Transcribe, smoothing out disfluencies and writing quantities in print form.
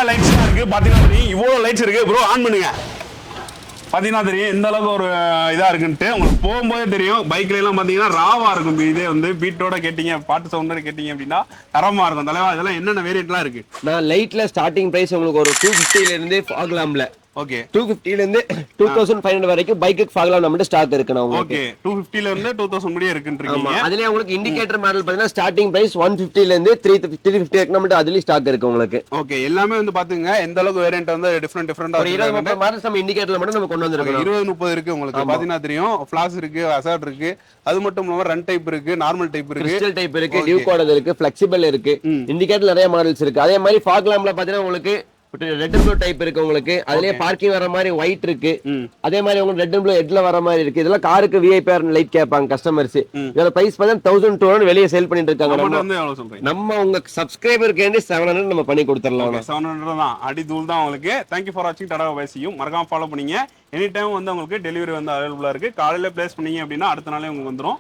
சூப்பரான லைட்ஸ் இருக்கு. பாத்தீங்கன்னா இவ்வளவு லைட்ஸ் இருக்கு ப்ரோ. ஆன் பண்ணுங்க. பாத்தீங்கன்னா தெரியும் எந்த அளவுக்கு ஒரு இதா இருக்குன்ட்டு. உங்களுக்கு போகும்போதே தெரியும். பைக்ல எல்லாம் பாத்தீங்கன்னா ராவா இருக்கும். இதே வந்து பீட்டோட கேட்டீங்க, பாட்டு சவுண்டோட கேட்டீங்க அப்படின்னா தரமா இருக்கும். தலைவா இதெல்லாம் என்னென்ன வேரியன்ட்லாம் இருக்கு? நான் லைட்ல ஸ்டார்டிங் பிரைஸ் உங்களுக்கு ஒரு 250ல இருந்து ஃபாக்லாம்ல ஓகே 250ல இருந்து 2500 வரைக்கும் பைக்குக்கு ஃபாக்லாம் நம்மகிட்ட ஸ்டாக் இருக்கு. நான் உங்களுக்கு ஓகே 250ல இருந்து 2000 முடிய இருக்குன்றீங்க. அதுலயே உங்களுக்கு இண்டிகேட்டர் மாடல் பாத்தீங்கன்னா ஸ்டார்டிங் பிரைஸ் 150ல இருந்து 350 வரைக்கும் நம்மகிட்ட அதுலயும் ஸ்டாக் இருக்கு உங்களுக்கு. ஓகே எல்லாமே வந்து பாத்துங்க எந்த அளவுக்கு வேரியன்ட் வந்து டிஃபரெண்டா ஒரு 20-30 மாடல்ஸ் நம்ம இண்டிகேட்டர்ல மட்டும் நம்ம கொண்டு வந்திருக்கோம். 20-30 இருக்கு உங்களுக்கு. பாத்தீங்கன்னா தெரியும் ஃபிளாஷ் இருக்கு, ஹசார்ட் இருக்கு. அது மட்டும் இல்லாம ரன் டைப் இருக்கு, நார்மல் டைப் இருக்கு, கிறிஸ்டல் டைப் இருக்கு, டியூ கோட் இருக்கு, ஃபிளெக்சிபிள் இருக்கு. இண்டிகேட்டர் நிறைய மாடல்ஸ் இருக்கு. அதே மாதிரி ஃபாக்லாம்ல பாத்தீங்கன்னா உங்களுக்கு ரெட் அண்ட் ப்ளூ டைப் இருக்கு உங்களுக்கு. அதுலயே பார்க்கிங் வர மாதிரி ஒயிட் இருக்கு. அதே மாதிரி உங்களுக்கு ரெட் அண்ட் ப்ளூ ஹெட்ல வர மாதிரி இருக்கு. இதெல்லாம் காருக்கு விஐபி லைட் கேட்பாங்க கஸ்டமர்ஸ். இதோட பிரைஸ் பார்த்தா 1200 வெளியே சேல் பண்ணிட்டு இருக்காங்க. நம்ம உங்க சப்ஸ்கிரைபருக்கு 700 நம்ம பண்ணி கொடுத்துடலாம். 700 தான் அடி தூள் தான் உங்களுக்கு. தேங்க்யூ ஃபார் வாட்சிங். Tata bye see you. மறக்காம ஃபாலோ பண்ணீங்க. எனி டைம் வந்து உங்களுக்கு டெலிவரி வந்து அவைலபிளா இருக்கு. காலையில பிளேஸ் பண்ணீங்க அப்படின்னா அடுத்த நாளே உங்களுக்கு வந்துடும்.